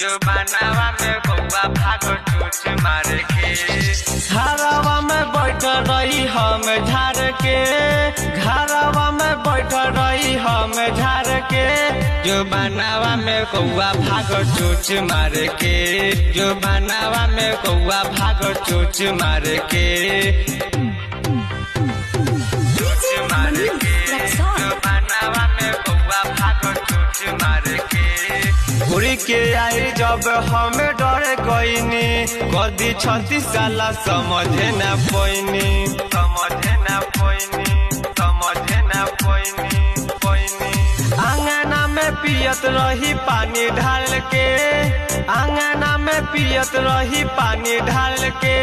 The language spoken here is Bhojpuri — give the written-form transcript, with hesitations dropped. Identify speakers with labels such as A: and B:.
A: जो बनावा में कौआ भागो चोच मार के, घरवा में बैठ रही हम झाड़ के, घरवा में बैठ रही हम झाड़ के। जो बनावा में कौआ भागो चोच मार के, जो बनावा में कौआ भागो चोच मार के, चोच मार के। जो बनावा में कौआ भागो चोच मार के। उड़ी के आई जब हमें डर गईनी, कदी 36 साल समझे न पैनी, समझे न पैनी, समझे न पैनी, पैनी। आंगना में पियत रही पानी ढाल के, आंगना में पियत रही पानी ढाल के।